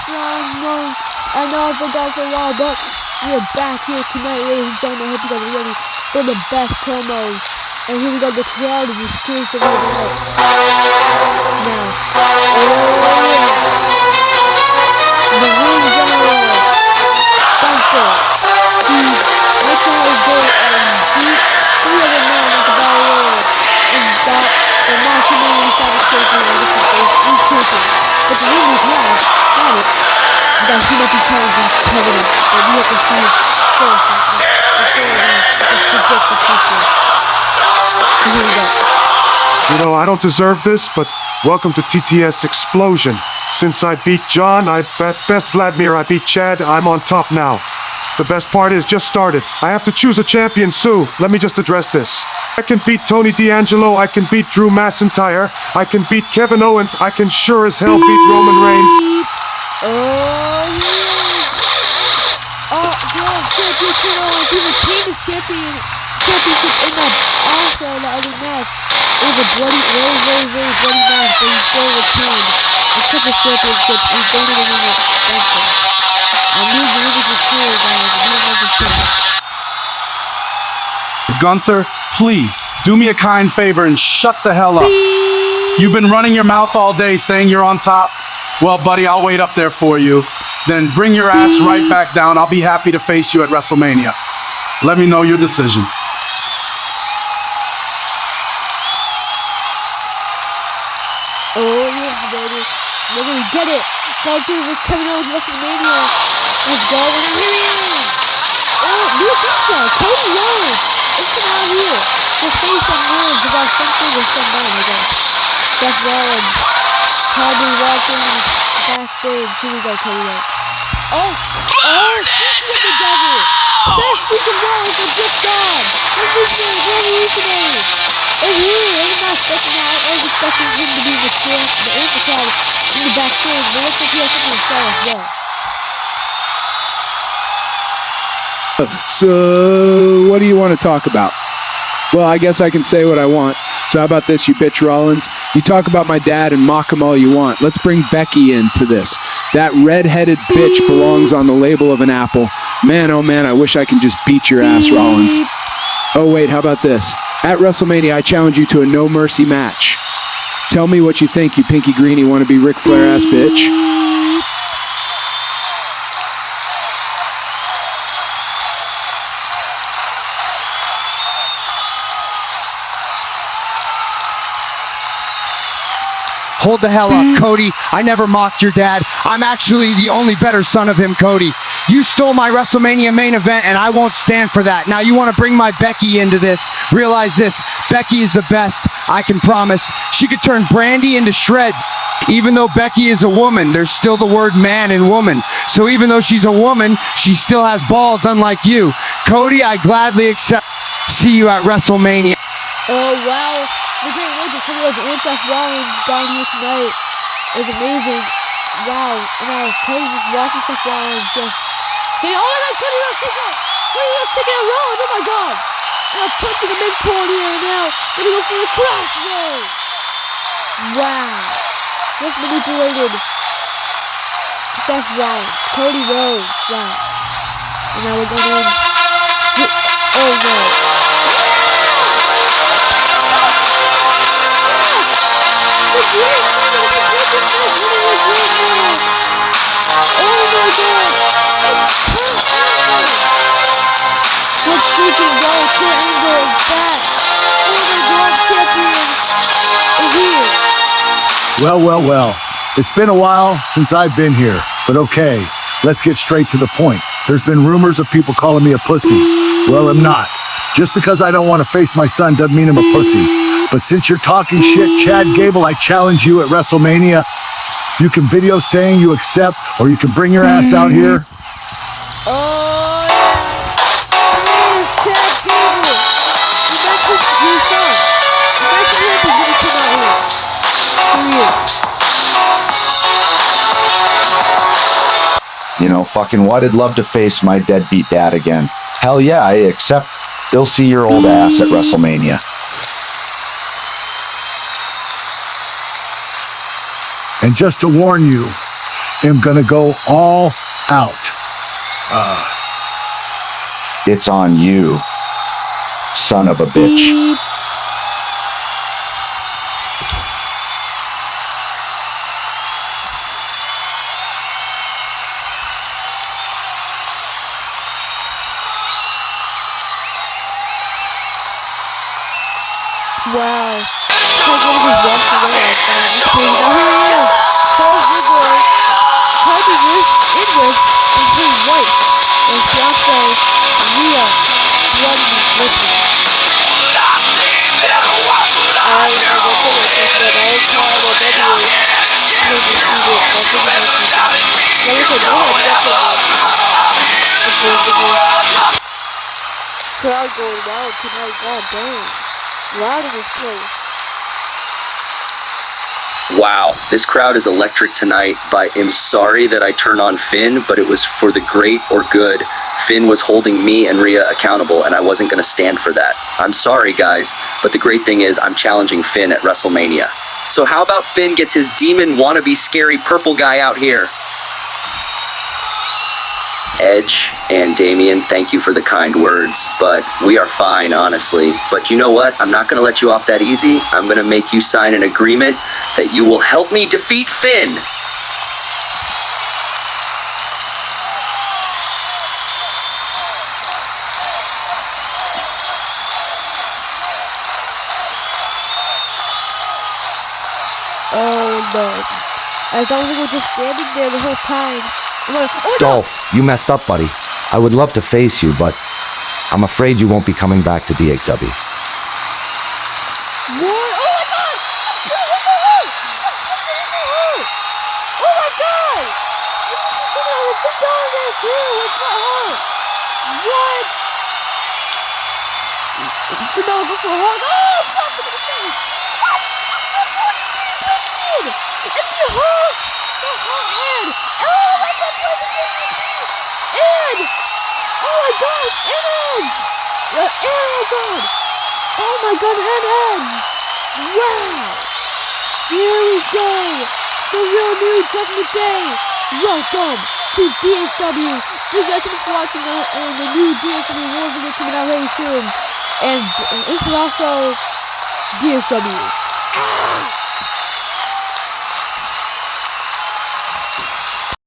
I know I've been gone for a while, but we are back here tonight, ladies and gentlemen. I hope you guys are ready for the best promos. And here we go, the crowd is exclusive here tonight. Now, the ring general, Spencer, he makes a hard goal and beat 3 other men at the battle royal and got the Maximilian satisfaction of the champion. But the ring is loud, got it. That he might be challenged by Kevin, but we have to see first before we predict the future. Here we go. You know, I don't deserve this, but welcome to TTS Explosion. Since I beat John, I best Vladimir, I beat Chad, I'm on top now. The best part is just started. I have to choose a champion, Sue. Let me just address this. I can beat Tony D'Angelo, I can beat Drew McIntyre, I can beat Kevin Owens, I can sure as hell beat Roman Reigns. He retained his championship in that also the other match. It was a bloody, very bloody match, but he still retained. He took his championship. He's going to the ring with Spencer. And these movies are cool, guys. We don't know the shit. Gunther, please, do me a kind favor and shut the hell up. You've been running your mouth all day saying you're on top. Well, buddy, I'll wait up there for you. Then bring your ass right back down. I'll be happy to face you at WrestleMania. Let me know your decision. Oh, yeah, baby. We're going to get it. Gunther with Kevin Owens WrestleMania. Let's go. And here he is. Oh, new pizza. Cody Rhodes. It's out here. The face of Rhodes about something with someone, I guess. Seth Rollins. Probably walking backstage. Here we go, Cody Rhodes. Oh, speaking of the devil. Seth freaking Rollins are just gone. Revolutionary, revolutionary. And here, I'm not expecting that. I was expecting him to be the amplified in the backstage, but looks like he has something to say as well. So, what do you want to talk about? Well, I guess I can say what I want. So how about this, you bitch Rollins? You talk about my dad and mock him all you want. Let's bring Becky into this. That red-headed bitch belongs on the label of an apple. Man, oh man, I wish I could just beat your ass, Rollins. Oh wait, how about this? At WrestleMania, I challenge you to a no mercy match. Tell me what you think, you pinky greenie wannabe Ric Flair ass bitch. Hold the hell up, Cody. I never mocked your dad. I'm actually the only better son of him, Cody. You stole my WrestleMania main event, and I won't stand for that. Now you want to bring my Becky into this. Realize this, Becky is the best, I can promise. She could turn Brandy into shreds. Even though Becky is a woman, there's still the word man and woman. So even though she's a woman, she still has balls, unlike you. Cody, I gladly accept. See you at WrestleMania. Oh, wow. The great words of Cody Rhodes and Seth Rollins down here tonight is amazing. Wow. And now Cody just watching Seth Rollins just saying, oh my god, Cody Rhodes taking out! Cody Rhodes taking out Rollins, oh my god! Now punching the midpoint here and now gonna go for the crossroads! Wow. Just manipulated Seth Rollins, Cody Rhodes, wow. And now we're going in. Oh no. Oh my god! Let's freaking go! Kurt Angle is back! Oh my god, champion is here! Well. It's been a while since I've been here, but okay, let's get straight to the point. There's been rumors of people calling me a pussy. Well, I'm not. Just because I don't want to face my son doesn't mean I'm a pussy. But since you're talking shit, Chad Gable, I challenge you at WrestleMania. You can video saying you accept, or you can bring your ass out here. Oh yeah! Here's Chad Gable! You mentioned your son. You mentioned him is gonna come out here. Here he is. You know, fucking what? I'd love to face my deadbeat dad again. Hell yeah, I accept. They'll see your old ass at WrestleMania. And just to warn you, am gonna go all out. It's on you, son of a bitch. Beep. Wow. Cole just walked away like that. Okay, now here he is. Cole Ziggler, Kobe Inwood, and his wife, and fiance, Rhea Bloody Listen. I don't know what to look at, but I'll call it a W. You'll just see it. That's what I'm going to do. Like I said, go ahead, definitely. Crowd going wild tonight, god dang. Loud in this place. Wow, this crowd is electric tonight, but I'm sorry that I turned on Finn, but it was for the great or good. Finn was holding me and Rhea accountable, and I wasn't going to stand for that. I'm sorry, guys, but the great thing is I'm challenging Finn at WrestleMania. So how about Finn gets his demon wannabe scary purple guy out here? Edge and Damian, thank you for the kind words, but we are fine, honestly. But you know what? I'm not going to let you off that easy. I'm going to make you sign an agreement that you will help me defeat Finn. Oh no. I thought we were just standing there the whole time. Like, oh, no. Dolph, you messed up, buddy. I would love to face you, but I'm afraid you won't be coming back to DHW. What? Oh my god! Oh my god! It's down there too! It's not her! What? So now go for a hug. Oh! Stop it in the face! What? What are you doing? It's the hug! The hug head! Oh my god! Ed! Oh my gosh! Ed! Oh my god! Oh my god, and Edge! Wow! Here we go! The real new Judgment Day! Welcome to DHW! Thank you guys so much for watching the new DHW War video coming out very soon. And this is also DHW. Ah!